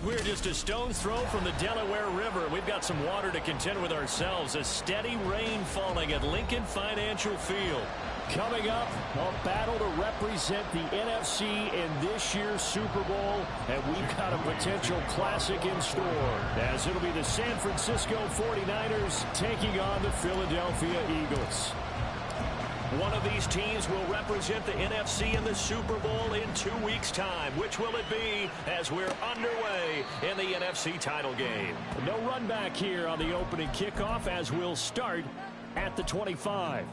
We're just a stone's throw from the Delaware River. We've got some water to contend with ourselves. A steady rain falling at Lincoln Financial Field. Coming up, a battle to represent the NFC in this year's Super Bowl, and we've got a potential classic in store, as it'll be the San Francisco 49ers taking on the Philadelphia Eagles. One of these teams will represent the NFC in the Super Bowl in 2 weeks' time. Which will it be as we're underway in the NFC title game? No run back here on the opening kickoff as we'll start at the 25.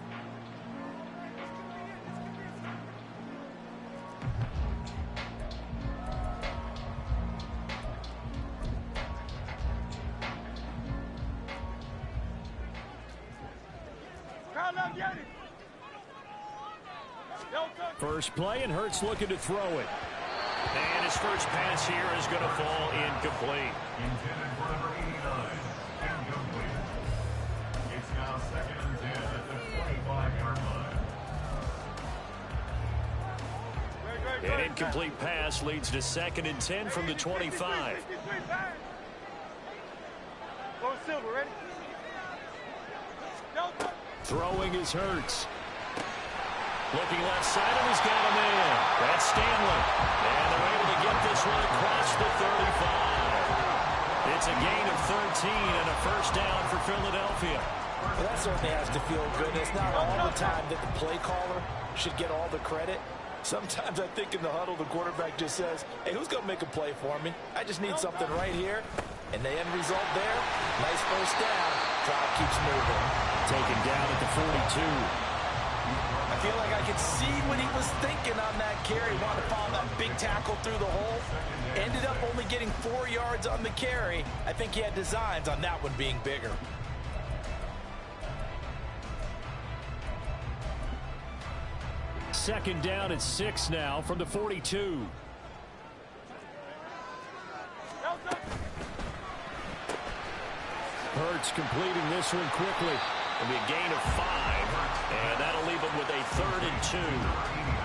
First play, and Hurts looking to throw it. And his first pass here is going to fall incomplete. Intended for number 89, incomplete. It's now 2nd and 10 at the 25-yard line. An incomplete pass leads to 2nd and 10 from the 25. Throwing is Hurts. Looking left side, and he's got a man. That's Stanley. And they're able to get this one across the 35. It's a gain of 13 and a first down for Philadelphia. Well, that certainly has to feel good. It's not all the time that the play caller should get all the credit. Sometimes I think in the huddle, the quarterback just says, hey, who's going to make a play for me? I just need something right here. And the end result there, nice first down. Drive keeps moving. Taken down at the 42. I feel like I could see what he was thinking on that carry. He wanted to follow that big tackle through the hole. Ended up only getting 4 yards on the carry. I think he had designs on that one being bigger. Second down and 6 now from the 42. Hurts completing this one quickly. It'll be a gain of 5, and that'll leave him with a 3rd and 2.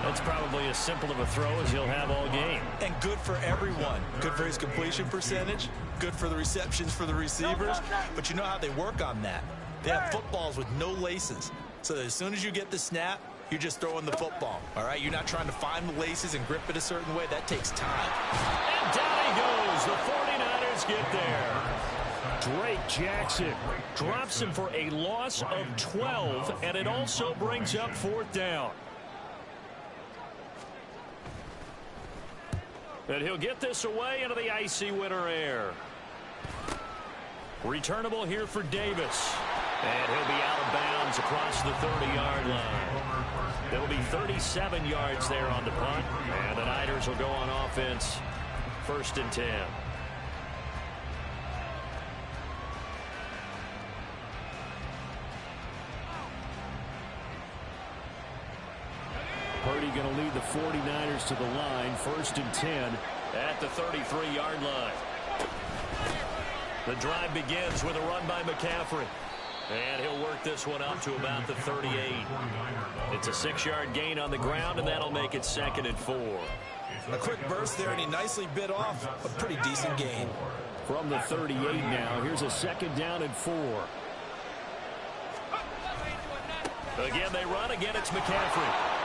That's probably as simple of a throw as he'll have all game. And good for everyone. Good for his completion percentage, good for the receptions for the receivers, but you know how they work on that. They have footballs with no laces, so that as soon as you get the snap, you're just throwing the football, all right? You're not trying to find the laces and grip it a certain way. That takes time. And down he goes. The 49ers get there. Drake Jackson drops him for a loss of 12, and it also brings up 4th down. And he'll get this away into the icy winter air. Returnable here for Davis. And he'll be out of bounds across the 30-yard line. There'll be 37 yards there on the punt, and the Niners will go on offense 1st and 10. Purdy going to lead the 49ers to the line, 1st and 10 at the 33-yard line. The drive begins with a run by McCaffrey. And he'll work this one up to about the 38. It's a 6-yard gain on the ground, and that'll make it 2nd and 4. A quick burst there, and he nicely bit off a pretty decent gain. From the 38 now, here's a 2nd down and 4. Again, they run. Again, it's McCaffrey.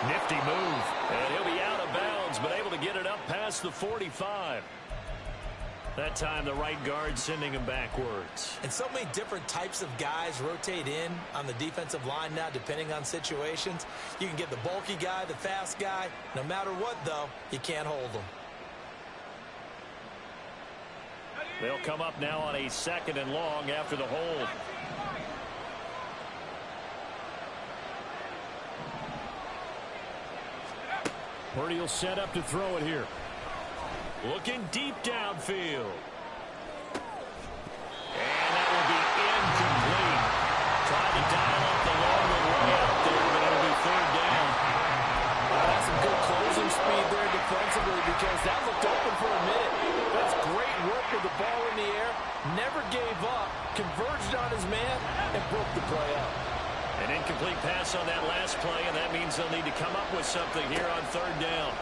Nifty move. And he'll be out of bounds, but able to get it up past the 45. That time, the right guard sending him backwards. And so many different types of guys rotate in on the defensive line now, depending on situations. You can get the bulky guy, the fast guy. No matter what, though, you can't hold them. They'll come up now on a 2nd and long after the hold. Purdy will set up to throw it here. Looking deep downfield. And that will be incomplete. Trying to dial up the long way out there, but it'll be 3rd down. That's some good closing speed there defensively, because that looked open for a minute. That's great work with the ball in the air. Never gave up. Converged on his man and broke the play up. An incomplete pass on that last play, and that means they'll need to come up with something here on 3rd down.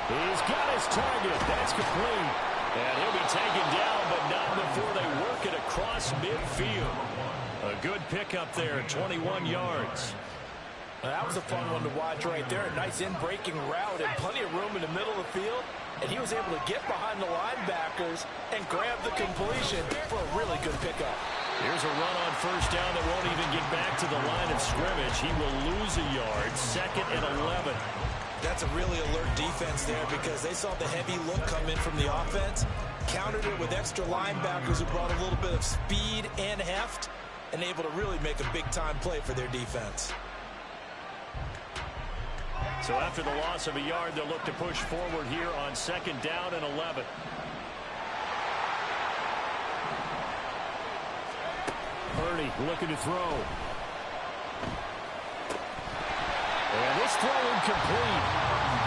He's got his target. That's complete. And he'll be taken down, but not before they work it across midfield. A good pickup there, 21 yards. That was a fun one to watch right there. A nice in-breaking route and plenty of room in the middle of the field. And he was able to get behind the linebackers and grab the completion for a really good pickup. Here's a run on first down that won't even get back to the line of scrimmage. He will lose a yard, 2nd and 11. That's a really alert defense there because they saw the heavy look come in from the offense, countered it with extra linebackers who brought a little bit of speed and heft, and able to really make a big-time play for their defense. So after the loss of a yard, they'll look to push forward here on 2nd down and 11. Purdy looking to throw. And this throw incomplete.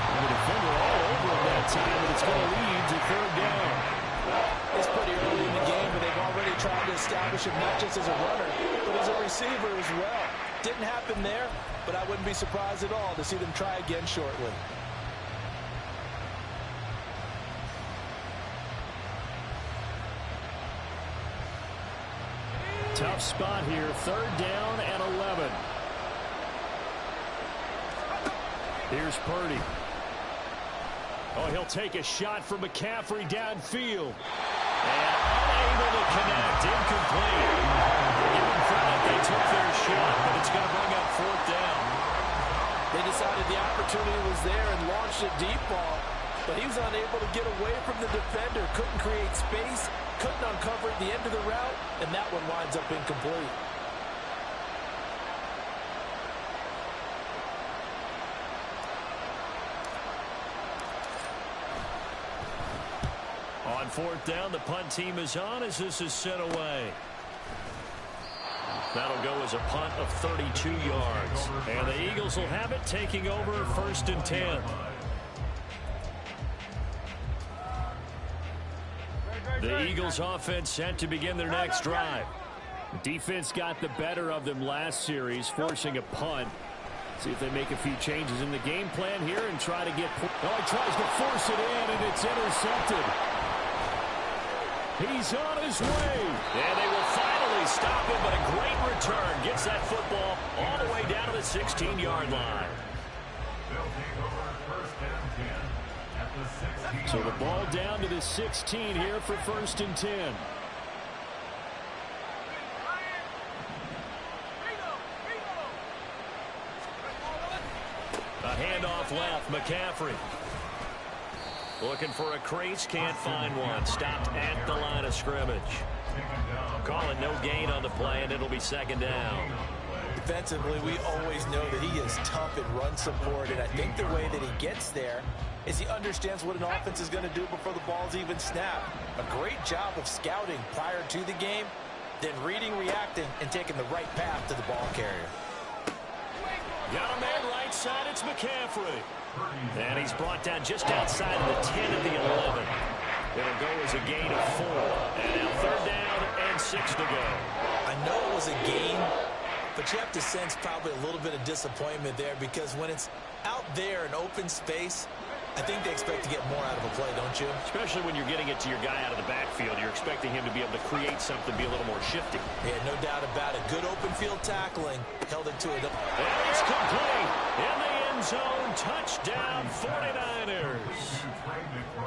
And the defender all over him that time, and it's going to lead to 3rd down. It's pretty early in the game, but they've already tried to establish him not just as a runner, but as a receiver as well. Didn't happen there, but I wouldn't be surprised at all to see them try again shortly. Tough spot here, 3rd down and 11. Here's Purdy. Oh, he'll take a shot from McCaffrey downfield. And unable to connect, incomplete. Give them credit, they took their shot, but it's going to bring up 4th down. They decided the opportunity was there and launched a deep ball, but he was unable to get away from the defender, couldn't create space, couldn't uncover the end of the route, and that one winds up incomplete. On 4th down, the punt team is on as this is sent away. That'll go as a punt of 32 yards. And the Eagles will have it, taking over 1st and 10. The Eagles offense set to begin their next drive. Defense got the better of them last series, forcing a punt. See if they make a few changes in the game plan here and try to get... Oh, he tries to force it in, and it's intercepted. He's on his way. And they will finally stop him, but a great return. Gets that football all the way down to the 16-yard line. So the ball down to the 16 here for 1st and 10. A handoff left, McCaffrey. Looking for a crease, can't find one. Stopped at the line of scrimmage. Calling no gain on the play, and it'll be 2nd down. Defensively, we always know that he is tough in run support, and I think the way that he gets there is he understands what an offense is going to do before the ball's even snapped. A great job of scouting prior to the game, then reading, reacting, and taking the right path to the ball carrier. Got a man right side, it's McCaffrey. And he's brought down just outside of the 10 of the 11. It'll go as a gain of 4. And now 3rd down and 6 to go. I know it was a gain, but you have to sense probably a little bit of disappointment there because when it's out there in open space, I think they expect to get more out of a play, don't you? Especially when you're getting it to your guy out of the backfield. You're expecting him to be able to create something, be a little more shifty. Yeah, no doubt about it. Good open field tackling. Held it to it. And it's complete. In the end zone, touchdown 49ers.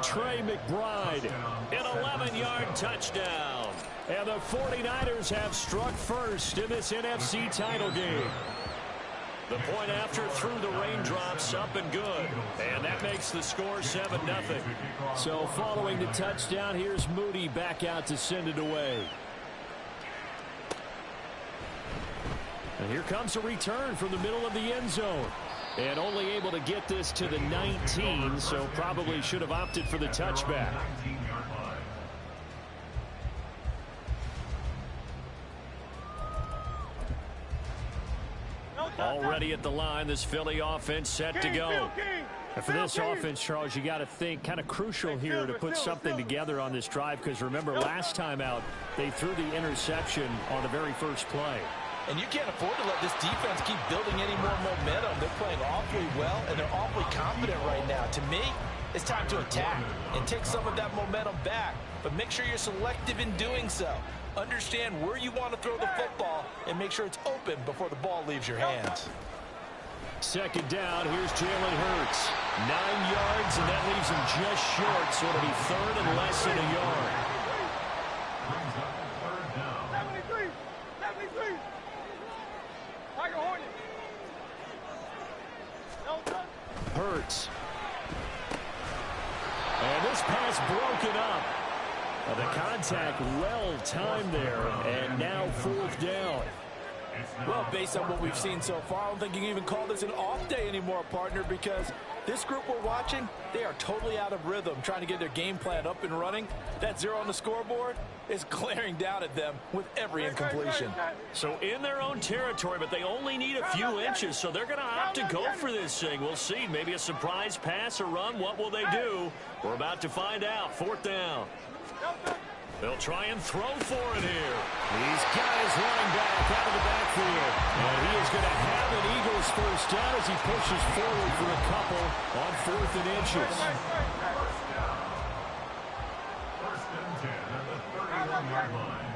Trey McBride, an 11-yard touchdown. And the 49ers have struck first in this NFC title game. The point after through the raindrops, up and good. And that makes the score 7-0. So following the touchdown, here's Moody back out to send it away. And here comes a return from the middle of the end zone. And only able to get this to the 19, so probably should have opted for the touchback. Already at the line, this Philly offense set to go. And for this offense, Charles, you got to think kind of crucial here to put something together on this drive, because remember last time out, they threw the interception on the very first play. And you can't afford to let this defense keep building any more momentum. They're playing awfully well, and they're awfully confident right now. To me, it's time to attack and take some of that momentum back. But make sure you're selective in doing so. Understand where you want to throw the football and make sure it's open before the ball leaves your hands. Second down, here's Jalen Hurts. 9 yards, and that leaves him just short, so it'll be third and less than a yard. Brings up third down. 73. 73. Tiger Hornet. Hurts. And this pass broken up. The contact well timed there, and now fourth down. Well, based on what we've seen so far, I don't think you can even call this an off day anymore, partner, because this group we're watching, they are totally out of rhythm, trying to get their game plan up and running. That 0 on the scoreboard is glaring down at them with every incompletion. So in their own territory, but they only need a few inches, so they're going to opt to go for this thing. We'll see. Maybe a surprise pass or run. What will they do? We're about to find out. Fourth down. They'll try and throw for it here. He's got his running back out of the backfield. And he is going to have an Eagles first down as he pushes forward for a couple on 4th and inches. First and 10 at the 31-yard line.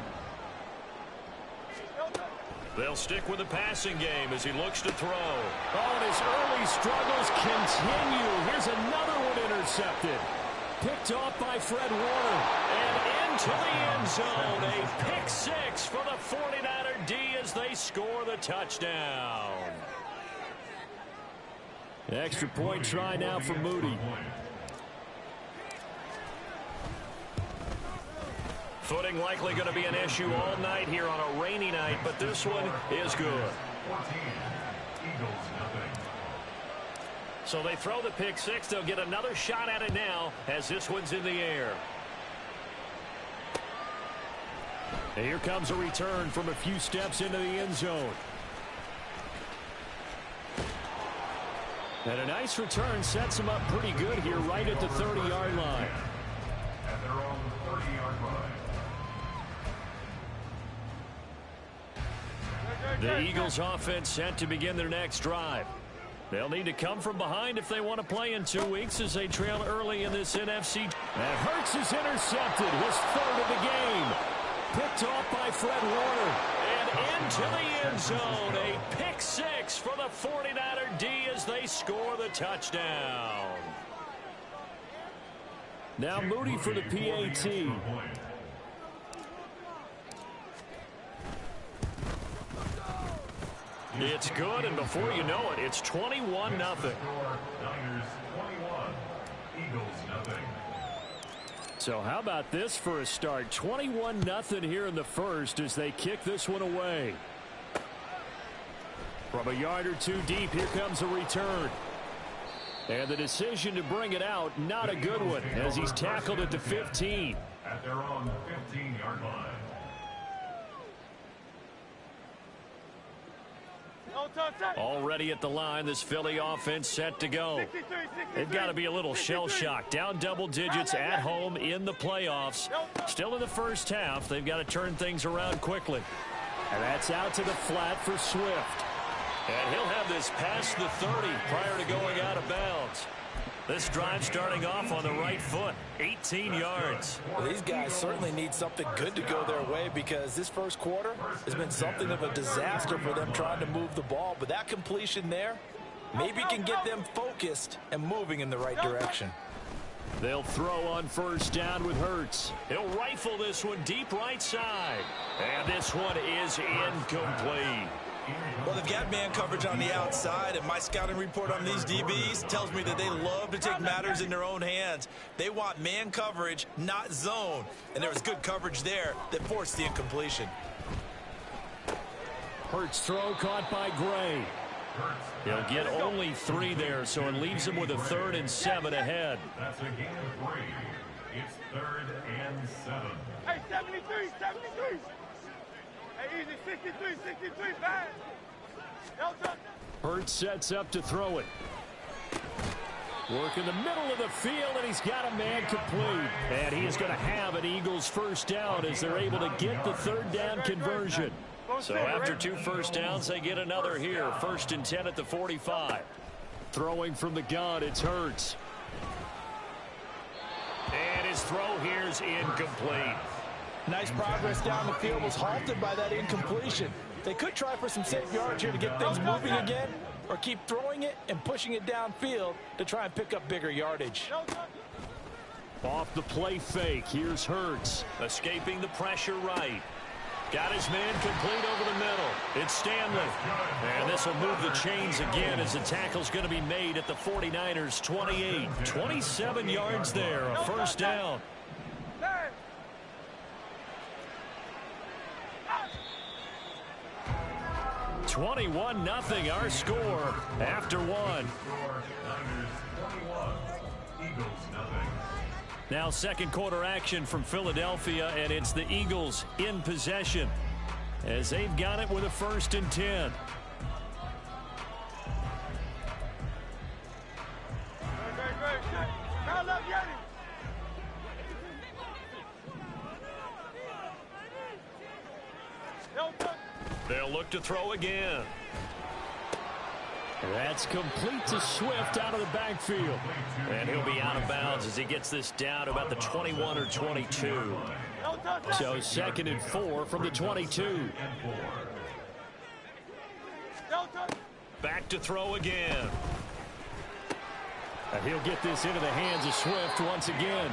They'll stick with the passing game as he looks to throw. Oh, and his early struggles continue. Here's another one intercepted. Picked off by Fred Warner. And into the end zone. A pick 6 for the 49er D as they score the touchdown. Extra point try now for Moody. Footing likely going to be an issue all night here on a rainy night, but this one is good. 14. Eagles nothing. So they throw the pick 6. They'll get another shot at it now as this one's in the air. And here comes a return from a few steps into the end zone. And a nice return sets them up pretty good here right at the 30-yard line. At their own 30-yard line. The Eagles offense set to begin their next drive. They'll need to come from behind if they want to play in 2 weeks as they trail early in this NFC. And Hurts is intercepted, his third of the game. Picked off by Fred Warner. And into the end zone. A pick 6 for the 49er D as they score the touchdown. Now Moody for the PAT. It's good, and before you know it, it's 21-0. Niners 21. Eagles nothing. So how about this for a start? 21-0 here in the first as they kick this one away. From a yard or two deep, here comes a return. And the decision to bring it out, not a good one, as he's tackled at the 15. At their own 15-yard line. Already at the line, this Philly offense set to go. They've got to be a little shell-shocked. Down double digits at home in the playoffs. Still in the first half. They've got to turn things around quickly. And that's out to the flat for Swift. And he'll have this past the 30 prior to going out of bounds. This drive starting off on the right foot, 18 yards. Well, these guys certainly need something good to go their way because this first quarter has been something of a disaster for them trying to move the ball. But that completion there maybe can get them focused and moving in the right direction. They'll throw on first down with Hurts. He'll rifle this one deep right side. And this one is incomplete. Well, they've got man coverage on the outside, and my scouting report on these DBs tells me that they love to take matters in their own hands. They want man coverage, not zone. And there was good coverage there that forced the incompletion. Hurts throw caught by Gray. He'll get only 3 there, so it leaves him with a 3rd and 7 ahead. That's a gain of 3. It's 3rd and 7. Hey, 73, 73. Hey, easy, 63, 63, fast. Hurts sets up to throw it. Work in the middle of the field, and he's got a man complete. And he is going to have an Eagles first down as they're able to get the 3rd down conversion. Go So after 2 first downs, they get another here. 1st and 10 at the 45. Throwing from the gun, it's Hurts. And his throw here's incomplete. Nice progress down the field was halted by that incompletion. They could try for some safe yards here to get things moving again, or keep throwing it and pushing it downfield to try and pick up bigger yardage. Off the play fake, here's Hurts. Escaping the pressure right. Got his man complete over the middle. It's Stanley. And this will move the chains again as the tackle's going to be made at the 49ers 28. 27 yards there, a first down. 21-0 our score after one. Now second quarter action from Philadelphia, and it's the Eagles in possession as they've got it with a 1st and 10. They'll look to throw again. That's complete to Swift out of the backfield. And he'll be out of bounds as he gets this down to about the 21 or 22. So 2nd and 4 from the 22. Back to throw again. And he'll get this into the hands of Swift once again.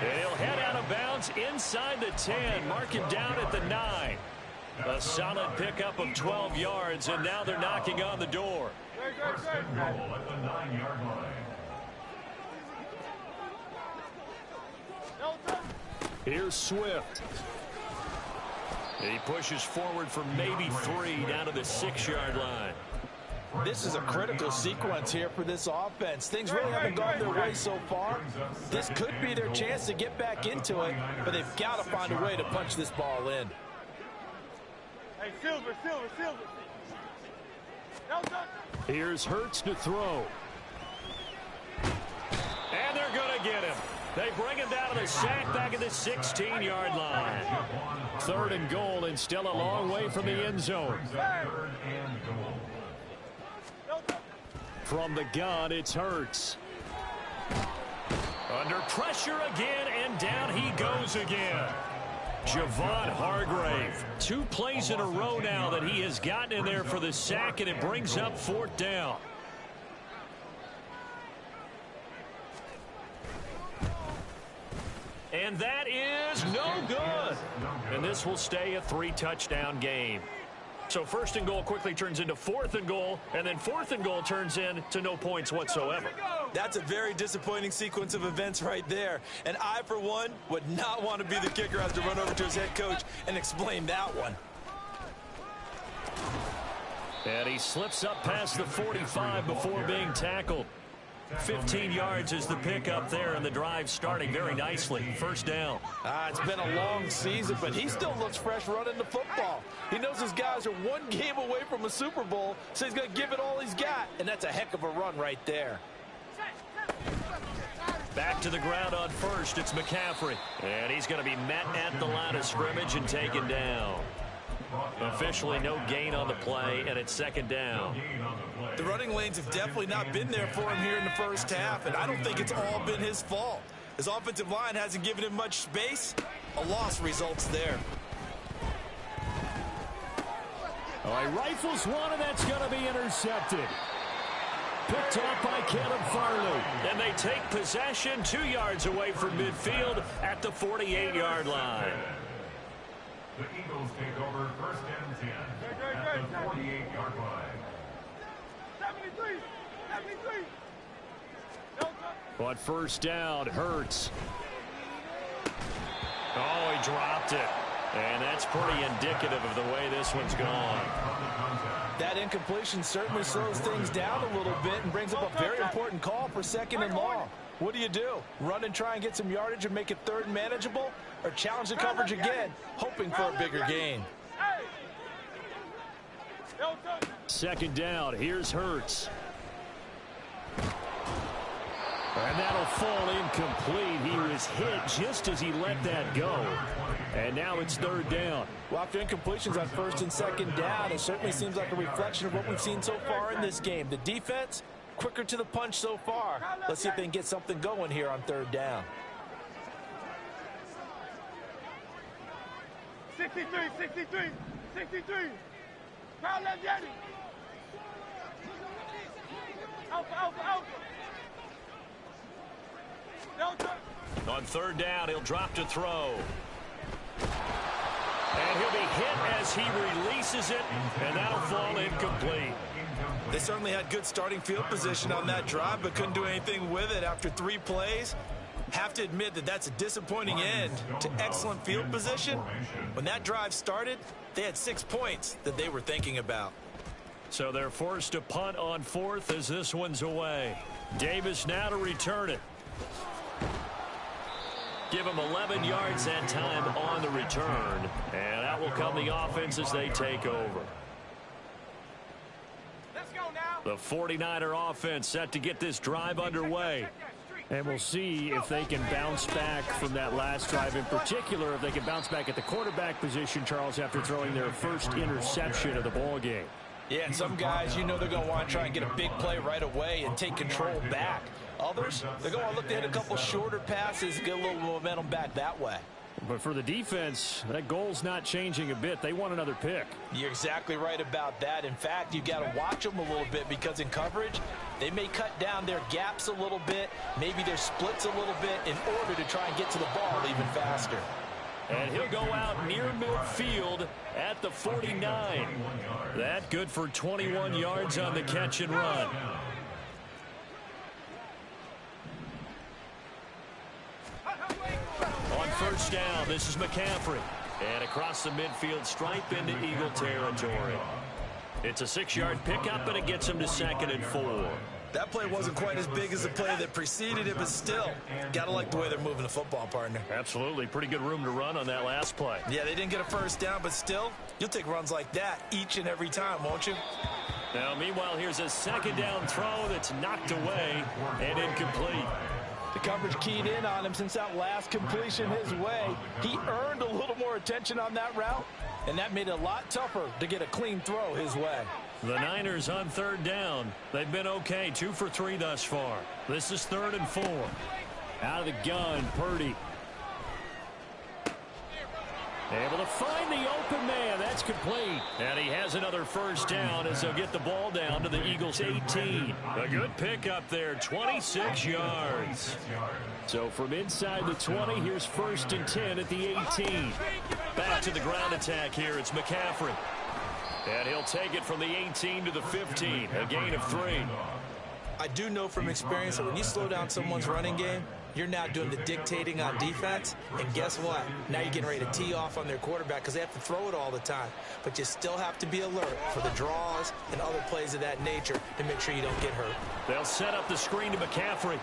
And he'll head out of bounds inside the 10, marking down at the 9. A solid pickup of 12 yards, and now they're knocking on the door. First and goal at the 9-yard line. Here's Swift. He pushes forward for maybe 3 down to the 6-yard line. This is a critical sequence here for this offense. Things really haven't gone their way so far. This could be their chance to get back into it, but they've got to find a way to punch this ball in. Hey, Silver. Here's Hurts to throw. And they're going to get him. They bring him down to the sack back at the 16-yard line. 3rd and goal, and still a long way from the end zone. From the gun, it's Hurts. Under pressure again, and down he goes again. Javon Hargrave. 2 plays in a row now that he has gotten in there for the sack, and it brings up 4th down. And that is no good. And this will stay a 3-touchdown game. So 1st and goal quickly turns into 4th and goal, and then 4th and goal turns into no points whatsoever. That's a very disappointing sequence of events right there. And I, for one, would not want to be the kicker as to run over to his head coach and explain that one. And he slips up past the 45 before being tackled. 15 yards is the pickup there, and the drive starting very nicely. 1st down. It's been a long season, but he still looks fresh running the football. He knows his guys are 1 game away from a Super Bowl, so he's going to give it all he's got, and that's a heck of a run right there. Back to the ground on 1st, it's McCaffrey. And he's going to be met at the line of scrimmage and taken down. Officially no gain on the play, and it's 2nd down. The running lanes have definitely not been there for him here in the first half, and I don't think it's all been his fault. His offensive line hasn't given him much space. A loss results there. Oh, he rifles one, and that's going to be intercepted. Picked off by Caleb Farley. And they take possession 2 yards away from midfield at the 48-yard line. The Eagles take over 1st and 10 at the 48-yard line. 73. On 1st down, Hurts. Oh, he dropped it. And that's pretty indicative of the way this one's gone. That incompletion certainly slows things down a little bit and brings up a very important call for 2nd and long. What do you do? Run and try and get some yardage and make it 3rd and manageable? Or challenge the coverage again, hoping for a bigger gain? 2nd down, here's Hurts. And that'll fall incomplete. He was hit just as he let that go. And now it's third down. Well, after incompletions on first and second down, it certainly seems like a reflection of what we've seen so far in this game. The defense, quicker to the punch so far. Let's see if they can get something going here on third down. 63, 63, 63. Crowd left Jenny. Alpha, alpha, alpha. On third down, he'll drop to throw. And he'll be hit as he releases it, and that'll fall incomplete. They certainly had good starting field position on that drive, but couldn't do anything with it after 3 plays. Have to admit that that's a disappointing end to excellent field position. When that drive started, they had 6 points that they were thinking about. So they're forced to punt on fourth as this one's away. Davis now to return it. Give him 11 yards that time on the return. And that will come the offense as they take over. Let's go now. The 49er offense set to get this drive underway. And we'll see if they can bounce back from that last drive in particular, if they can bounce back at the quarterback position, Charles, after throwing their first interception of the ball game. Yeah, and some guys, you know they're going to want to try and get a big play right away and take control back. Others, they're going to look to hit a couple shorter passes and get a little momentum back that way. But for the defense, that goal's not changing a bit. They want another pick. You're exactly right about that. In fact, you've got to watch them a little bit because in coverage, they may cut down their gaps a little bit, maybe their splits a little bit in order to try and get to the ball even faster. And he'll go out near midfield at the 49. That good for 21 yards on the catch and run. On first down, this is McCaffrey. And across the midfield stripe into Eagle territory. It's a 6-yard pickup, and it gets him to 2nd and 4. That play wasn't quite as big as the play that preceded it, but still, got to like the way they're moving the football, partner. Absolutely. Pretty good room to run on that last play. Yeah, they didn't get a first down, but still, you'll take runs like that each and every time, won't you? Now, meanwhile, here's a second down throw that's knocked away and incomplete. The coverage keyed in on him since that last completion his way. He earned a little more attention on that route, and that made it a lot tougher to get a clean throw his way. The Niners on third down. They've been okay, 2 for 3 thus far. This is 3rd and 4. Out of the gun, Purdy. Able to find the open man. That's complete. And he has another first down as they'll get the ball down to the Eagles' 18. A good pickup there, 26 yards. So from inside the 20, here's 1st and 10 at the 18. Back to the ground attack here. It's McCaffrey. And he'll take it from the 18 to the 15, a gain of 3. I do know from experience that when you slow down someone's running game, you're now doing the dictating on defense. And guess what? Now you're getting ready to tee off on their quarterback because they have to throw it all the time. But you still have to be alert for the draws and other plays of that nature to make sure you don't get hurt. They'll set up the screen to McCaffrey.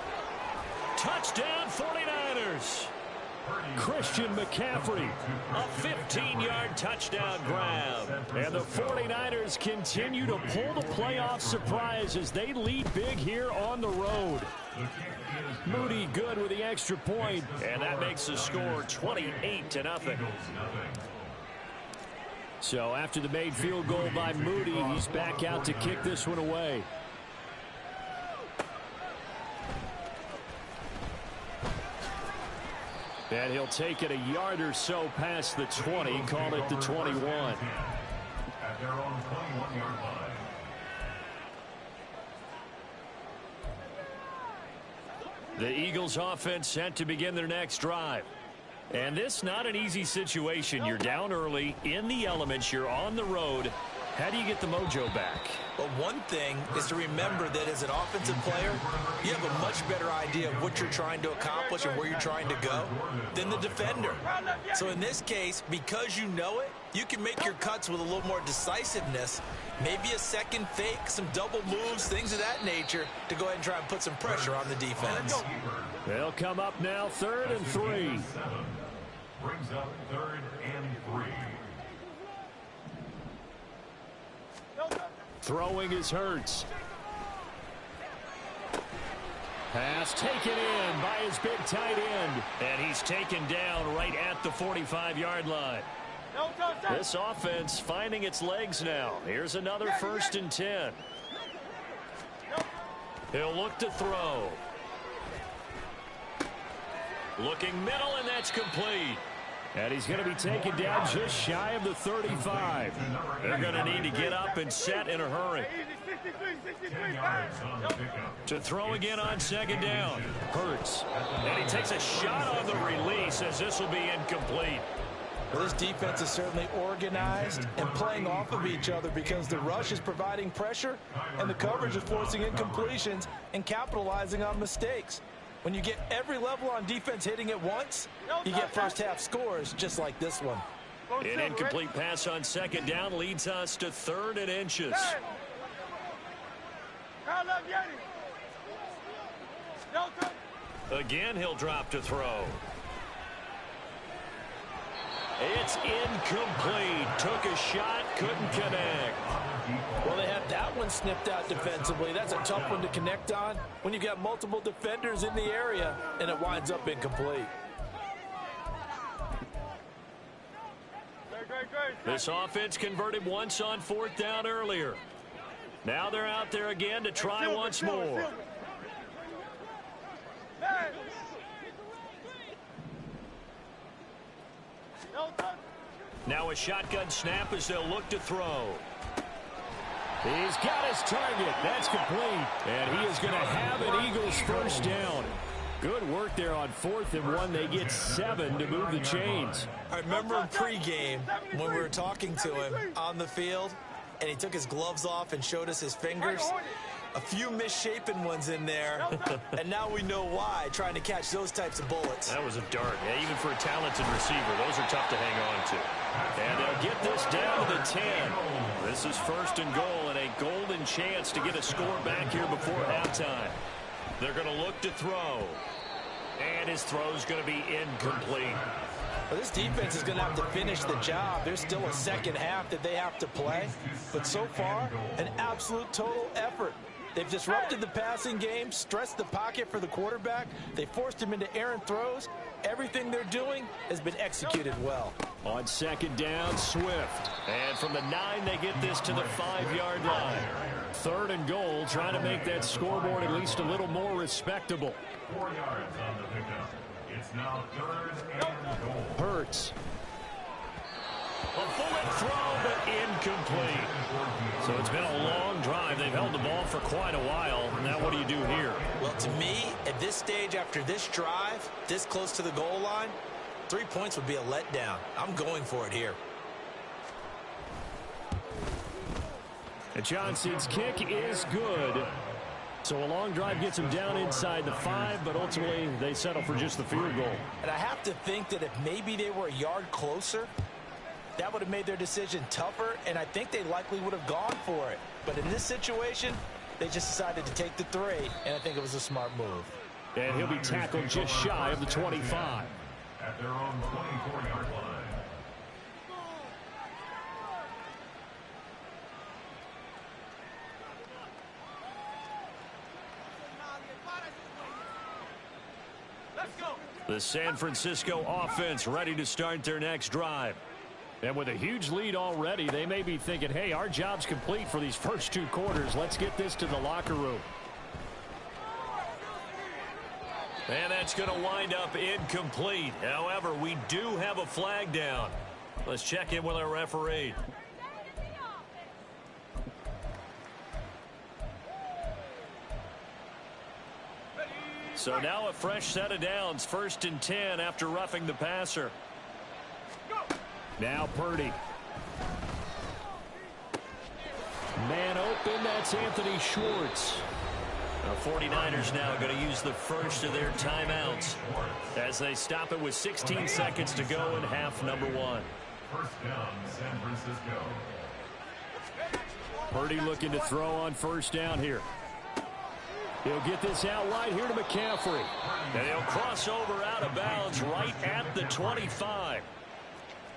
Touchdown, 49ers. Christian McCaffrey, a 15-yard touchdown grab. And the 49ers continue to pull the playoff surprise as they lead big here on the road. Moody good with the extra point, and that makes the score 28-0. So after the made field goal by Moody, he's back out to kick this one away. And he'll take it a yard or so past the 20, call it the 21. At their own 21-yard line. The Eagles offense set to begin their next drive. And this not an easy situation. You're down early, in the elements, you're on the road. How do you get the mojo back? Well, one thing is to remember that as an offensive player, you have a much better idea of what you're trying to accomplish and where you're trying to go than the defender. So in this case, because you know it, you can make your cuts with a little more decisiveness, maybe a second fake, some double moves, things of that nature to go ahead and try and put some pressure on the defense. They'll come up now 3rd and 3. Brings up 3rd and 3. Throwing is Hurts. Pass taken in by his big tight end. And he's taken down right at the 45-yard line. This offense finding its legs now. Here's another 1st and 10. He'll look to throw. Looking middle, and that's complete. And he's going to be taken down just shy of the 35. They're going to need to get up and set in a hurry. To throw again on 2nd down. Hurts. And he takes a shot on the release as this will be incomplete. Well, this defense is certainly organized and playing off of each other because the rush is providing pressure and the coverage is forcing incompletions and capitalizing on mistakes. When you get every level on defense hitting at once, you get first-half scores just like this one. An incomplete pass on 2nd down leads us to 3rd and inches. Again, he'll drop to throw. It's incomplete. Took a shot, couldn't connect. Well, they had that one snipped out defensively. That's a tough one to connect on when you've got multiple defenders in the area, and it winds up incomplete. This offense converted once on 4th down earlier. Now they're out there again to try once more. Now a shotgun snap as they'll look to throw. He's got his target. That's complete. And he is going to have an Eagles 1st down. Good work there on 4th and 1. They get 7 to move the chains. I remember in pregame when we were talking to him on the field, and he took his gloves off and showed us his fingers. A few misshapen ones in there, and now we know why, trying to catch those types of bullets. That was a dart. Yeah, even for a talented receiver, those are tough to hang on to. And they'll get this down to the 10. This is 1st and goal, and a golden chance to get a score back here before halftime. They're going to look to throw. And his throw's going to be incomplete. Well, this defense is going to have to finish the job. There's still a 2nd half that they have to play. But so far, an absolute total effort. They've disrupted the passing game, stressed the pocket for the quarterback. They forced him into errant throws. Everything they're doing has been executed well. On 2nd down, Swift. And from the 9, they get this to the 5-yard line. 3rd and goal, trying to make that scoreboard at least a little more respectable. 4 yards on the pickup. It's now 3rd and goal. Hurts. A bullet throw, but incomplete. So it's been a long drive. They've held the ball for quite a while. Now what do you do here? Well, to me, at this stage, after this drive, this close to the goal line, 3 points would be a letdown. I'm going for it here. And Johnson's kick is good. So a long drive gets him down inside the 5, but ultimately they settle for just the field goal. And I have to think that if maybe they were a yard closer, that would have made their decision tougher, and I think they likely would have gone for it. But in this situation, they just decided to take the 3, and I think it was a smart move. And he'll be tackled just shy of the 25. At their own 24-yard line. The San Francisco offense ready to start their next drive. And with a huge lead already, they may be thinking, hey, our job's complete for these first 2 quarters. Let's get this to the locker room. And that's going to wind up incomplete. However, we do have a flag down. Let's check in with our referee. So now a fresh set of downs. 1st and 10 after roughing the passer. Now Purdy. Man open, that's Anthony Schwartz. The 49ers now going to use the first of their timeouts as they stop it with 16 seconds to go in half number 1. 1st down, San Francisco. Purdy looking to throw on 1st down here. He'll get this out wide here to McCaffrey. And he'll cross over out of bounds right at the 25.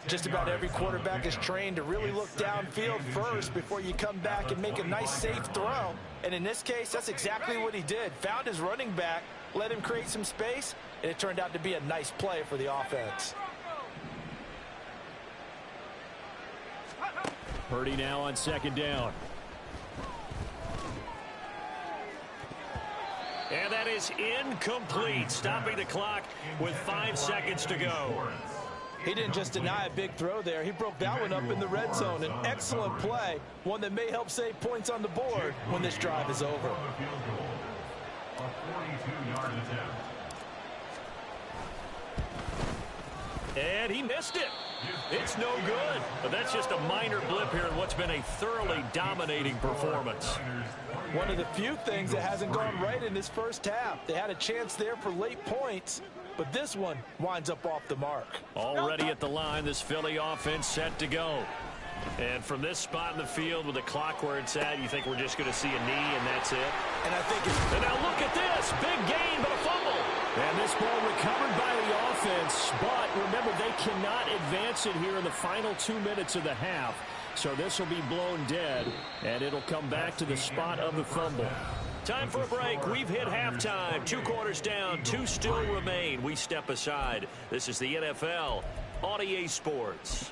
Just about every quarterback is trained to really look downfield first before you come back and make a nice, safe throw. And in this case, that's exactly what he did. Found his running back, let him create some space, and it turned out to be a nice play for the offense. Purdy now on second down. And that is incomplete, stopping the clock with 5 seconds to go. He didn't just deny a big throw there. He broke that one up in the red zone. An excellent play, one that may help save points on the board when this drive is over. A 42-yard attempt. And he missed it. It's no good. But that's just a minor blip here in what's been a thoroughly dominating performance. One of the few things that hasn't gone right in this first half. They had a chance there for late points, but this one winds up off the mark. Already at the line, this Philly offense set to go. And from this spot in the field with the clock where it's at, you think we're just going to see a knee and that's it? And I think it's... And now look at this. Big gain, but a fumble. And this ball recovered by the offense. But remember, they cannot advance it here in the final 2 minutes of the half. So this will be blown dead, and it'll come back to the spot of the fumble. Time for a break. We've hit halftime. 2 quarters down, 2 still remain. We step aside. This is the NFL on EA Sports.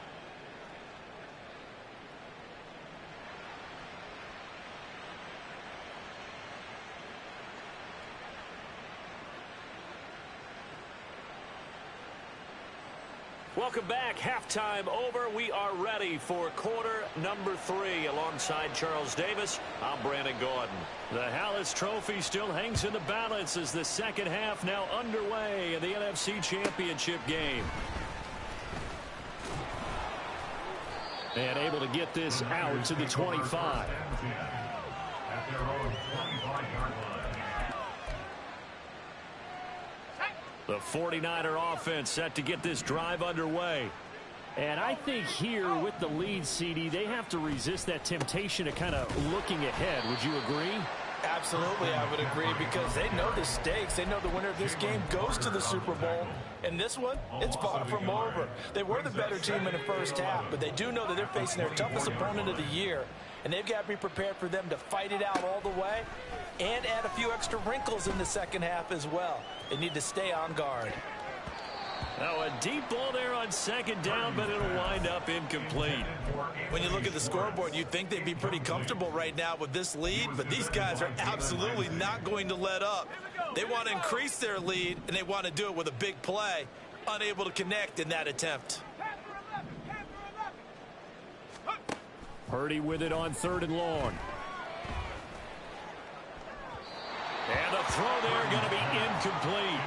Welcome back. Halftime over. We are ready for quarter number 3. Alongside Charles Davis, I'm Brandon Gordon. The Hallis Trophy still hangs in the balance as the second half now underway in the NFC Championship game. And able to get this out to the 25. At their own 25-yard line. The 49er offense set to get this drive underway. And I think here with the lead, CD, they have to resist that temptation of kind of looking ahead. Would you agree? Absolutely, I would agree, because they know the stakes. They know the winner of this game goes to the Super Bowl. And this one, it's far from over. They were the better team in the first half, but they do know that they're facing their toughest opponent of the year. And they've got to be prepared for them to fight it out all the way and add a few extra wrinkles in the second half as well. They need to stay on guard. Now a deep ball there on second down, but it'll wind up incomplete. When you look at the scoreboard, you'd think they'd be pretty comfortable right now with this lead, but these guys are absolutely not going to let up. They want to increase their lead, and they want to do it with a big play. Unable to connect in that attempt. Purdy with it on 3rd and long. And the throw there going to be incomplete.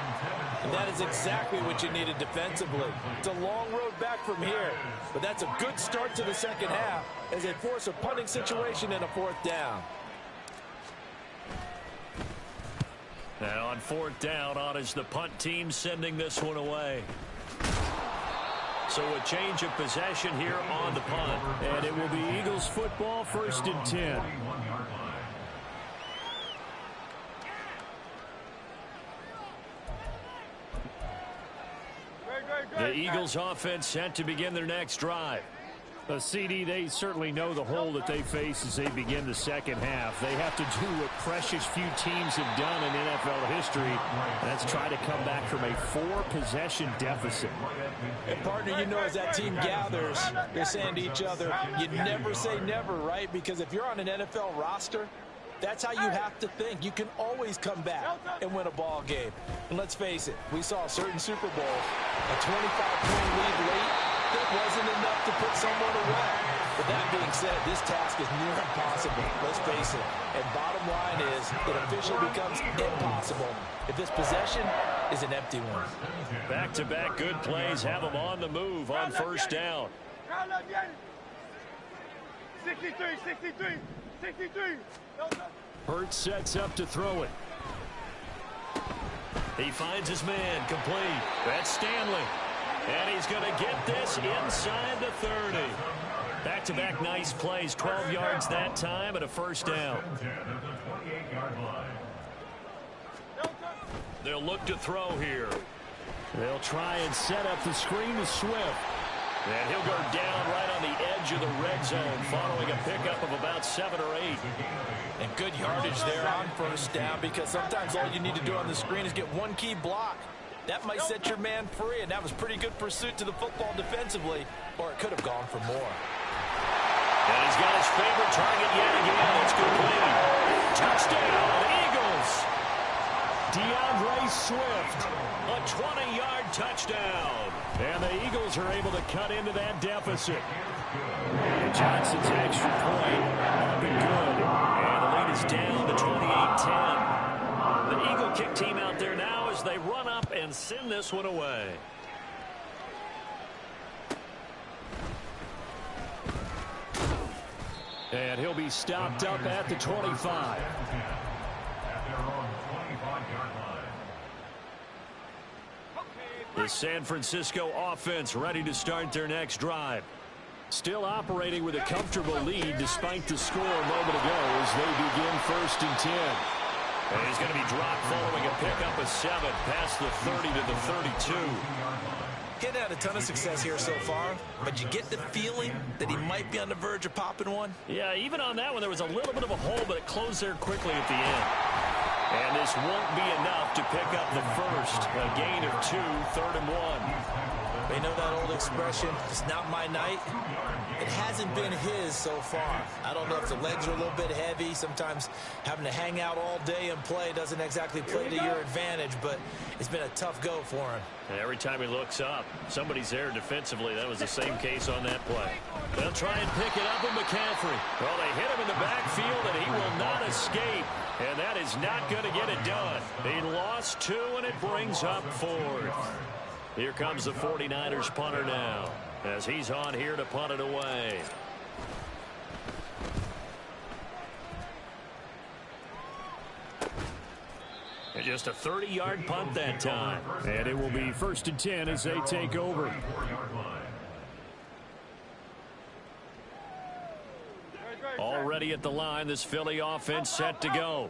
And that is exactly what you needed defensively. It's a long road back from here, but that's a good start to the second half as they force a punting situation and a 4th down. Now on 4th down, on is the punt team sending this one away. So a change of possession here on the punt. And it will be Eagles football, 1st and 10. The Eagles offense set to begin their next drive. CD, they certainly know the hole that they face as they begin the second half. They have to do what precious few teams have done in NFL history. That's try to come back from a 4-possession deficit. And partner, you know, as that team gathers, they're saying to each other, you never say never, right? Because if you're on an NFL roster, that's how you have to think. You can always come back and win a ball game. And let's face it, we saw a certain Super Bowl, a 25-point lead late, that wasn't enough to put someone away. But that being said, this task is near impossible. Let's face it. And bottom line is, it officially becomes impossible if this possession is an empty one. Back-to-back good plays have them on the move on 1st down. 63, 63, 63. Hurts sets up to throw it. He finds his man, complete. That's Stanley. And he's going to get this inside the 30. Back-to-back nice plays, 12 yards that time and a 1st down. They'll look to throw here. They'll try and set up the screen to Swift. And he'll go down right on the edge of the red zone following a pickup of about 7 or 8. And good yardage there on first down, because sometimes all you need to do on the screen is get one key block. That might set your man free, and that was pretty good pursuit to the football defensively, or it could have gone for more. And he's got his favorite target yet again. It's complete. Touchdown, Eagles. DeAndre Swift, a 20-yard touchdown. And the Eagles are able to cut into that deficit. Johnson's extra point up and good. And the lead is down to 28-10. The Eagle kick team out there now as they run up and send this one away. And he'll be stopped up at the 25. The San Francisco offense ready to start their next drive. Still operating with a comfortable lead despite the score a moment ago as they begin 1st and 10. And he's going to be dropped following a pickup of 7 past the 30 to the 32. Getting had a ton of success here so far, but you get the feeling that he might be on the verge of popping one. Yeah, even on that one, there was a little bit of a hole, but it closed there quickly at the end. And this won't be enough to pick up the first. A gain of 2, 3rd and 1. They know that old expression, it's not my night. It hasn't been his so far. I don't know if the legs are a little bit heavy. Sometimes having to hang out all day and play doesn't exactly play to your advantage, but it's been a tough go for him. And every time he looks up, somebody's there defensively. That was the same case on that play. They'll try and pick it up with McCaffrey. Well, they hit him in the backfield, and he will not escape. And that is not going to get it done. He lost 2, and it brings up 4th. Here comes the 49ers punter now, as he's on here to punt it away. And just a 30-yard punt that time. And it will be 1st and 10 as they take over. Already at the line, this Philly offense set to go.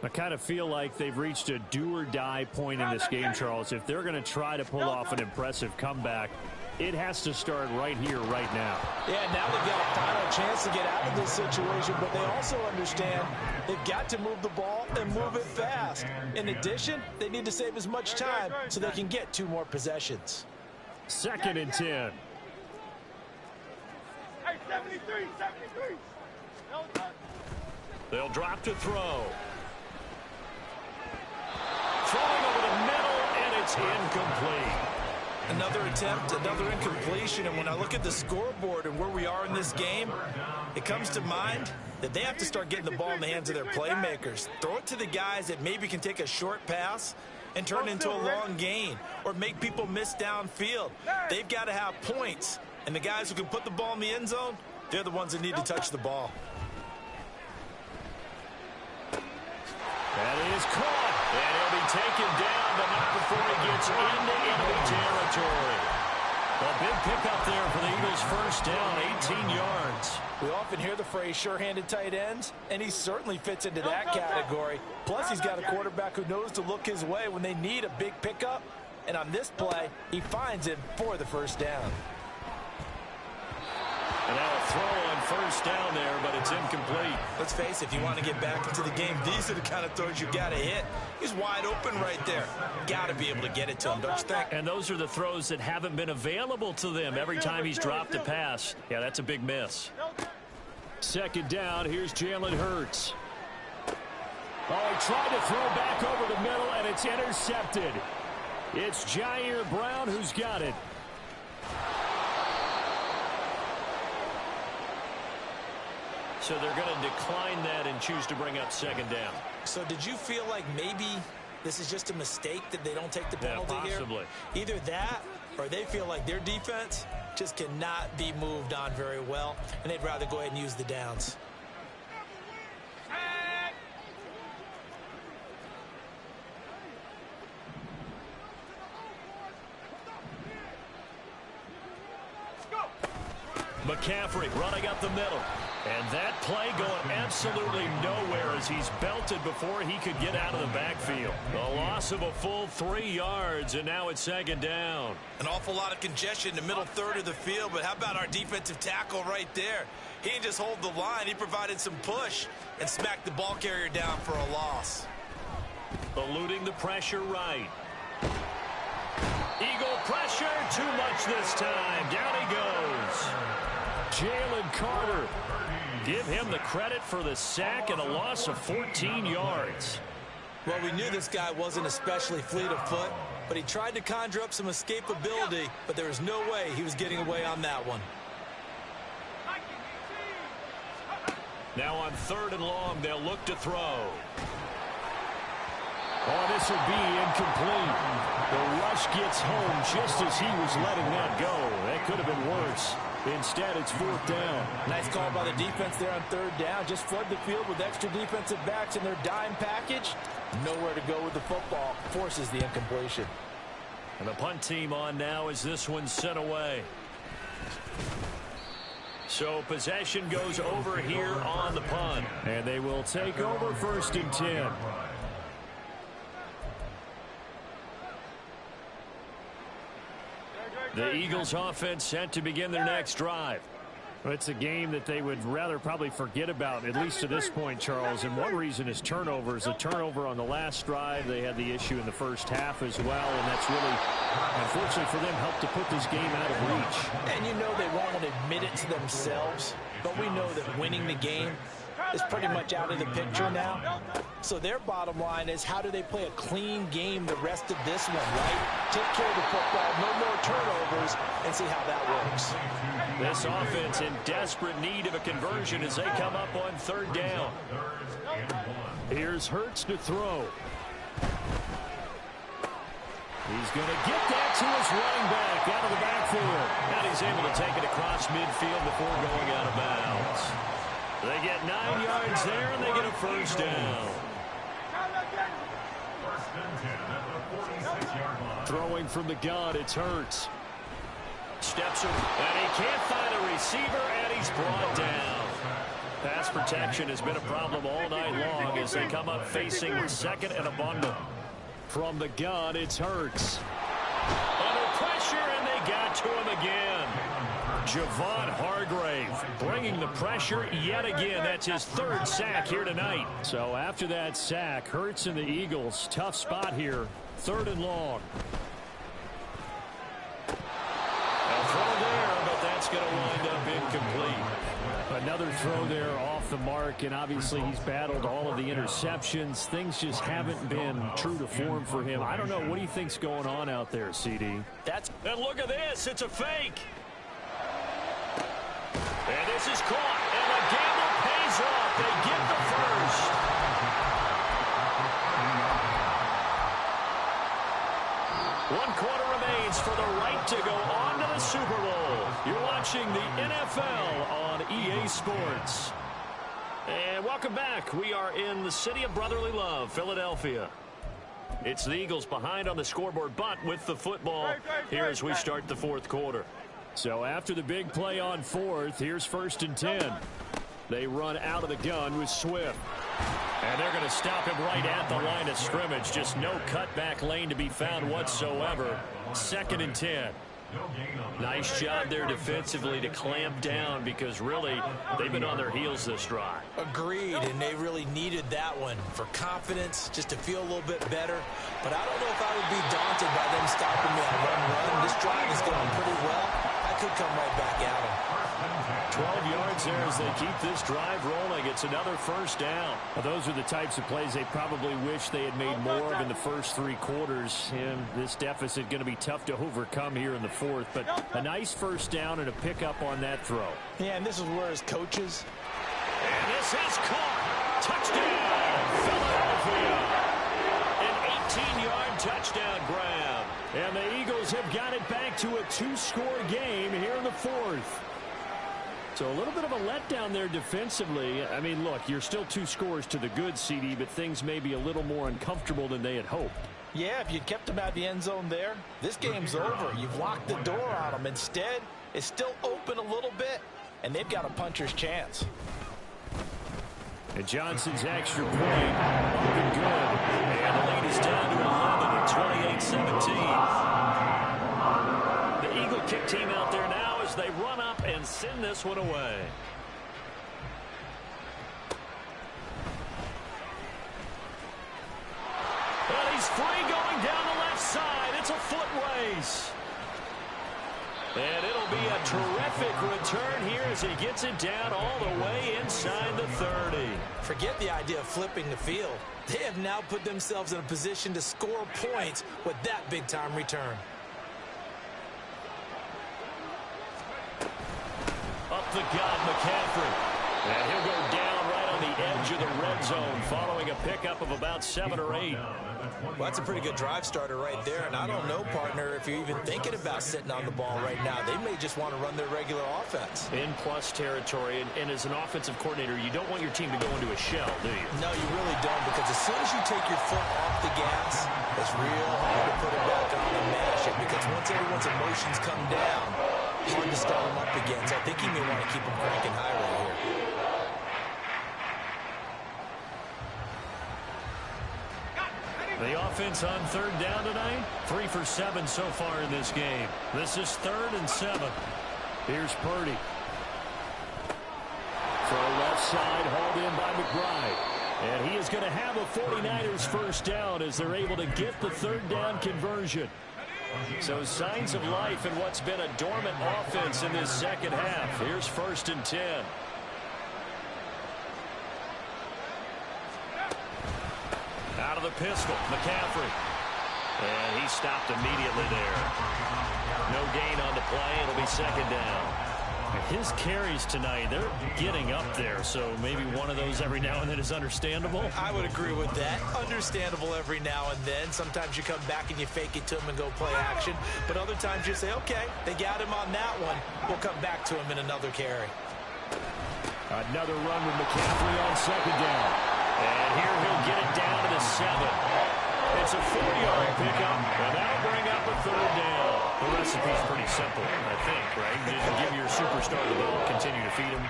I kind of feel like they've reached a do-or-die point in this game, Charles. If they're going to try to pull off an impressive comeback, it has to start right here, right now. Yeah, now they've got a final chance to get out of this situation, but they also understand they've got to move the ball and move it fast. In addition, they need to save as much time so they can get 2 more possessions. 2nd and 10. Hey, 73, 73. They'll drop to throw. Throwing over the middle, and it's incomplete. Another attempt, another incompletion, and when I look at the scoreboard and where we are in this game, it comes to mind that they have to start getting the ball in the hands of their playmakers. Throw it to the guys that maybe can take a short pass and turn it into a long gain or make people miss downfield. They've got to have points, and the guys who can put the ball in the end zone, they're the ones that need to touch the ball. That is caught, and he'll be taken down, but not before he gets into enemy territory. A big pickup there for the Eagles' 1st down, 18 yards. We often hear the phrase sure-handed tight ends, and he certainly fits into that category. Plus, he's got a quarterback who knows to look his way when they need a big pickup, and on this play, he finds him for the 1st down. And now a throw on 1st down there, but it's incomplete. Let's face it, if you want to get back into the game, these are the kind of throws you got to hit. He's wide open right there. Got to be able to get it to him, don't you think? And those are the throws that haven't been available to them every time he's dropped a pass. Yeah, that's a big miss. 2nd down, here's Jalen Hurts. Oh, he tried to throw back over the middle, and it's intercepted. It's Jair Brown who's got it. So they're going to decline that and choose to bring up 2nd down. So did you feel like maybe this is just a mistake that they don't take the penalty here? Possibly. Either that or they feel like their defense just cannot be moved on very well, and they'd rather go ahead and use the downs. McCaffrey running up the middle. And that play going absolutely nowhere as he's belted before he could get out of the backfield. A loss of a full 3 yards, and now it's second down. An awful lot of congestion in the middle third of the field, but how about our defensive tackle right there? He didn't just hold the line. He provided some push and smacked the ball carrier down for a loss. Eluding the pressure right. Eagle pressure, too much this time. Down he goes. Jalen Carter. Give him the credit for the sack and a loss of 14 yards. Well, we knew this guy wasn't especially fleet of foot, but he tried to conjure up some escapability, but there was no way he was getting away on that one. Now on 3rd and long, they'll look to throw. Oh, this will be incomplete. The rush gets home just as he was letting that go. That could have been worse. Instead, it's 4th down. Nice call by the defense there on 3rd down. Just flood the field with extra defensive backs in their dime package. Nowhere to go with the football. Forces the incompletion. And the punt team on now as this one's sent away. So possession goes over here on the punt. And they will take over 1st and 10. The Eagles offense set to begin their next drive. Well, it's a game that they would rather probably forget about, at least to this point, Charles. And one reason is turnovers. A turnover on the last drive. They had the issue in the first half as well. And that's really, unfortunately for them, helped to put this game out of reach. And you know they won't admit it to themselves. But we know that winning the game is pretty much out of the picture now. So their bottom line is, how do they play a clean game the rest of this one, right? Take care of the football, no more turnovers, and see how that works. This offense in desperate need of a conversion as they come up on 3rd down. Here's Hurts to throw. He's going to get that to his running back out of the backfield. And he's able to take it across midfield before going out of bounds. They get 9 yards there, and they get a 1st down. Throwing from the gun, it's Hurts. Steps him, and he can't find a receiver, and he's brought down. Pass protection has been a problem all night long as they come up facing 2nd and a bundle. From the gun, it's Hurts. Under pressure, and they got to him again. Javon Hargrave bringing the pressure yet again. That's his 3rd sack here tonight. So after that sack, Hurts and the Eagles, tough spot here. 3rd and long. A throw there, but that's going to wind up incomplete. Another throw there off the mark, and obviously he's battled all of the interceptions. Things just haven't been true to form for him. I don't know. What do you think's going on out there, CD? And look at this. It's a fake. And this is caught, and the gamble pays off. They get the 1st. One quarter remains for the right to go on to the Super Bowl. You're watching the NFL on EA Sports. And welcome back. We are in the city of brotherly love, Philadelphia. It's the Eagles behind on the scoreboard, but with the football here as we start the 4th quarter. So after the big play on 4th, here's 1st and 10. They run out of the gun with Swift. And they're going to stop him right at the line of scrimmage. Just no cutback lane to be found whatsoever. 2nd and 10. Nice job there defensively to clamp down because really they've been on their heels this drive. Agreed, and they really needed that one for confidence, just to feel a little bit better. But I don't know if I would be daunted by them stopping me on run. This drive is going pretty well. I could come right back at them. 12 yards there as they keep this drive rolling. It's another 1st down. Well, those are the types of plays they probably wish they had made more of in the first 3 quarters. And this deficit going to be tough to overcome here in the 4th. But a nice 1st down and a pickup on that throw. Yeah, and this is where his coaches. And this is caught. Touchdown, Philadelphia. An 18-yard touchdown grab. And the Eagles have got it back to a 2-score game here in the 4th. So a little bit of a letdown there defensively. I mean, look, you're still 2 scores to the good, CD, but things may be a little more uncomfortable than they had hoped. Yeah, if you'd kept them out of the end zone there, this game's over. You've locked the door on them. Instead, it's still open a little bit. and they've got a puncher's chance. And Johnson's extra point, up and good. And the lead is down to 11 at 28-17. The Eagle kick team out there now as they run up and send this one away. And he's free going down the left side. It's a foot race. And it'll be a terrific return here as he gets it down all the way inside the 30. Forget the idea of flipping the field. They have now put themselves in a position to score points with that big-time return. Up the gut, McCaffrey. And he'll go down right on the edge of the red zone following a pickup of about 7 or 8. Well, that's a pretty good drive starter right there. And I don't know, partner, if you're even thinking about sitting on the ball right now. They may just want to run their regular offense. In plus territory, and as an offensive coordinator, you don't want your team to go into a shell, do you? No, you really don't, because as soon as you take your foot off the gas, it's real hard to put it back on and mash it, because once everyone's emotions come down, hard to start them up again. So I think he may want to keep them cranking high right here. The offense on third down tonight, 3 for 7 so far in this game. This is 3rd and 7. Here's Purdy. Throw left side, hauled in by McBride. And he is going to have a 49ers first down as they're able to get the third down conversion. So signs of life in what's been a dormant offense in this second half. Here's 1st and 10. Out of the pistol, McCaffrey. And he stopped immediately there. No gain on the play. It'll be 2nd down. His carries tonight, they're getting up there, so maybe one of those every now and then is understandable. I would agree with that. Understandable every now and then. Sometimes you come back and you fake it to him and go play action. But other times you say, okay, they got him on that one. We'll come back to him in another carry. Another run with McCaffrey on 2nd down. And here he'll get it down to the 7. It's a 4-yard pickup, and that'll bring up a 3rd down. The recipe's pretty simple, I think, right? Just give your superstar the ball, continue to feed him.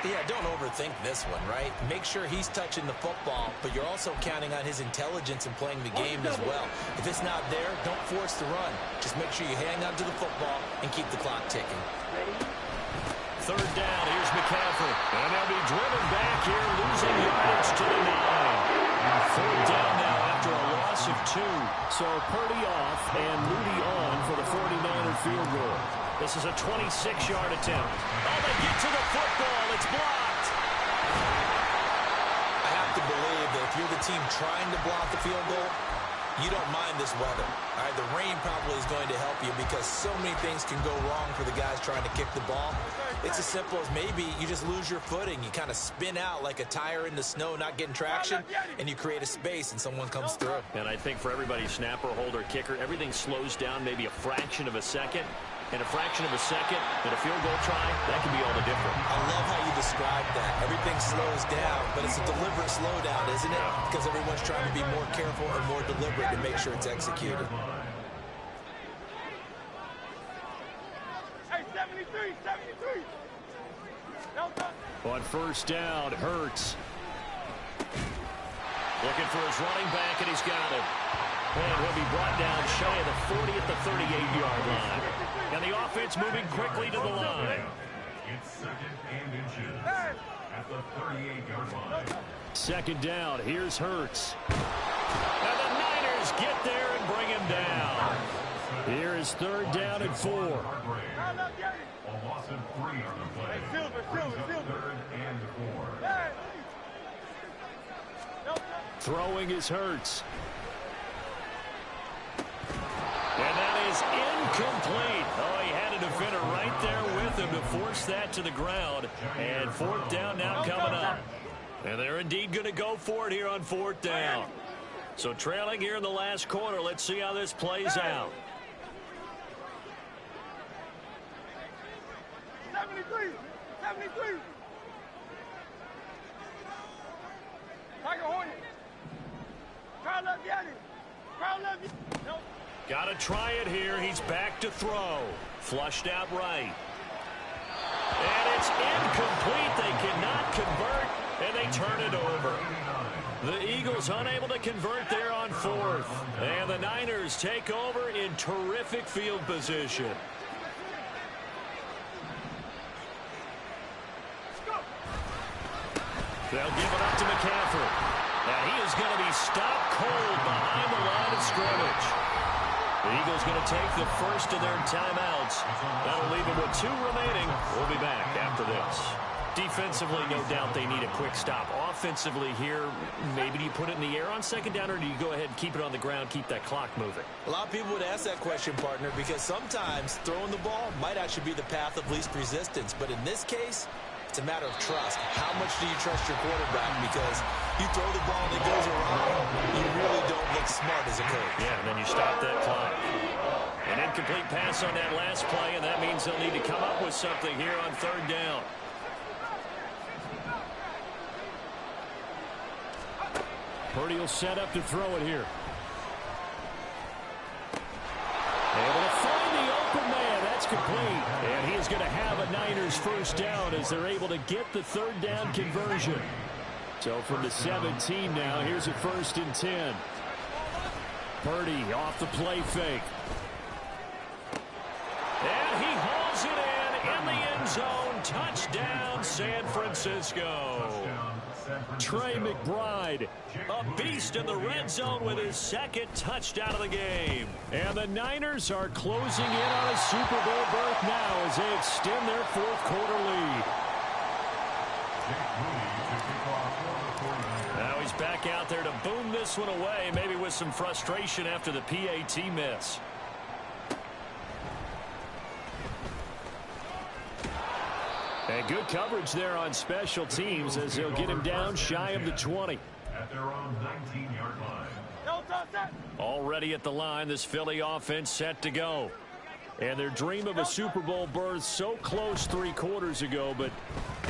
Yeah, don't overthink this one, right? Make sure he's touching the football, but you're also counting on his intelligence in playing the game as well. If it's not there, don't force the run. Just make sure you hang on to the football and keep the clock ticking. 3rd down, here's McCaffrey. And they'll be driven back here, losing yardage to the 9. 4th down now after a loss of 2. So Purdy off and Moody on for the 49er field goal. This is a 26-yard attempt. Oh, they get to the football. It's blocked. I have to believe that if you're the team trying to block the field goal, you don't mind this weather. All right, the rain probably is going to help you because so many things can go wrong for the guys trying to kick the ball. It's as simple as maybe you just lose your footing. You kind of spin out like a tire in the snow, not getting traction, and you create a space and someone comes through. And I think for everybody, snapper, holder, kicker, everything slows down maybe a fraction of a second. And a fraction of a second and a field goal try, that can be all the difference. I love how you described that. Everything slows down, but it's a deliberate slowdown, isn't it? Because everyone's trying to be more careful and more deliberate to make sure it's executed. Hey, 73, 73. On 1st down, Hurts. Looking for his running back, and he's got it. And he'll be brought down shy of the 40 at the 38-yard line. And the offense moving quickly to the line. It's 2nd and inches at the 38-yard line. 2nd down, here's Hurts. And the Niners get there and bring him down. Here is 3rd down and 4. A loss of 3 on the play. Silver. 3rd and 4. Throwing is Hurts. And that is incomplete. Oh, he had a defender right there with him to force that to the ground. And 4th down now coming up. And they're indeed going to go for it here on 4th down. So trailing here in the last quarter. Let's see how this plays out. 73. Tiger Hornet. Crowd love Yanni. Nope. Got to try it here. He's back to throw. Flushed out right. And It's incomplete. They cannot convert, and they turn it over. The Eagles unable to convert there on fourth. And the Niners take over in terrific field position. They'll give it up to McCaffrey. Now he is going to be stopped cold behind the line of scrimmage. The Eagles going to take the first of their timeouts. That'll leave them with 2 remaining. We'll be back after this. Defensively, no doubt they need a quick stop. Offensively here, maybe do you put it in the air on second down, or do you go ahead and keep it on the ground, keep that clock moving? A lot of people would ask that question, partner, because sometimes throwing the ball might actually be the path of least resistance. But in this case, it's a matter of trust. How much do you trust your quarterback? Because you throw the ball and it goes around, you really don't look smart as a coach. Yeah, and then you stop that clock. An incomplete pass on that last play, and that means they'll need to come up with something here on third down. Purdy will set up to throw it here. Able to find the open man. That's complete. And he is going to have a Niners first down as they're able to get the third down conversion. So from the 17 now, here's a 1st and 10. Purdy off the play fake. And he hauls it in the end zone. Touchdown, San Francisco. Trey McBride, a beast in the red zone with his 2nd touchdown of the game. And the Niners are closing in on a Super Bowl berth now as they extend their 4th quarter lead. Now he's back out there to boom this one away, maybe with some frustration after the PAT miss. And good coverage there on special teams as they'll get him down shy of the 20. At their own 19-yard line. Already at the line, this Philly offense set to go. And their dream of a Super Bowl berth so close 3 quarters ago, but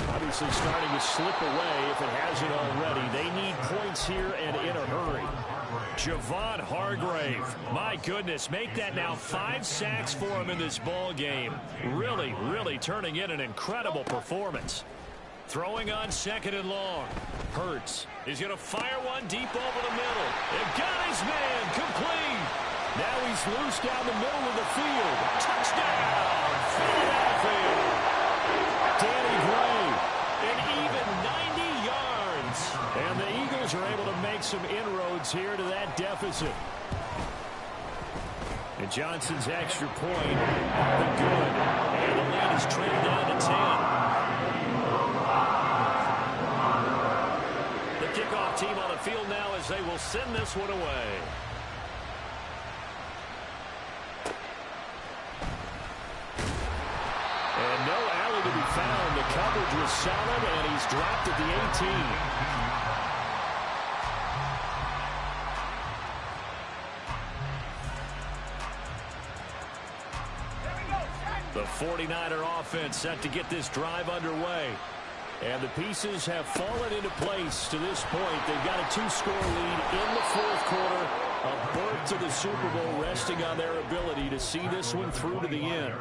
obviously starting to slip away if it hasn't already. They need points here and in a hurry. Javon Hargrave, my goodness, make that now 5 sacks for him in this ball game. Really, really turning in an incredible performance. Throwing on 2nd and long. Hurts is going to fire one deep over the middle. They've got his man complete. Now he's loose down the middle of the field. Touchdown, Philadelphia. Danny Gray, an even 90 yards. And the Eagles are able to make some inroads here to that deficit. And Johnson's extra point, the good. And the lead is traded down to 10. The kickoff team on the field now as they will send this one away. And no alley to be found. The coverage was solid, and he's dropped at the 18. The 49er offense set to get this drive underway. And the pieces have fallen into place to this point. They've got a 2-score lead in the 4th quarter. A berth to the Super Bowl resting on their ability to see this one through to the end.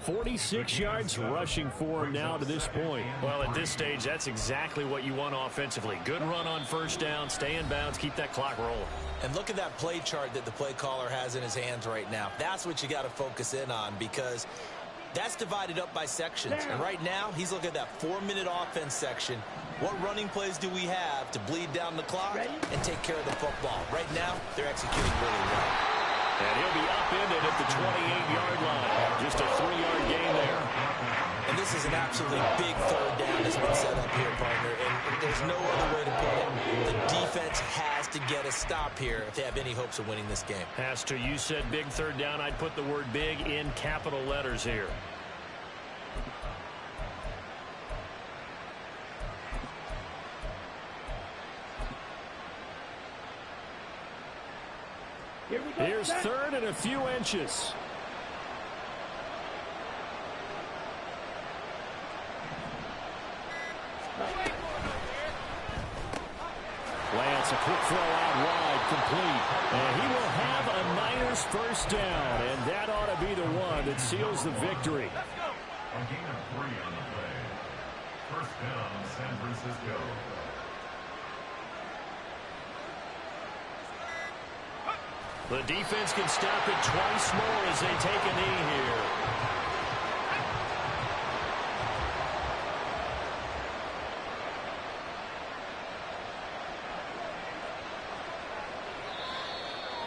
46 yards rushing for him now to this point. Well, at this stage, that's exactly what you want offensively. Good run on 1st down, stay in bounds, keep that clock rolling. And look at that play chart that the play caller has in his hands right now. That's what you got to focus in on, because that's divided up by sections. And right now, he's looking at that 4-minute offense section. What running plays do we have to bleed down the clock and take care of the football? Right now, they're executing really well. And he'll be upended at the 28-yard line. Just a 3-yard gain there. And this is an absolutely big 3rd down that's been set up here, partner. And there's no other way to put it. The defense has to get a stop here if they have any hopes of winning this game. Has to. You said big 3rd down. I'd put the word big in capital letters here. Here's 3rd and a few inches. Lance, a quick throw out wide, complete. And he will have a Niners first down, and that ought to be the one that seals the victory. A gain of 3 on the play. First down, San Francisco. The defense can stop it twice more as they take a knee here.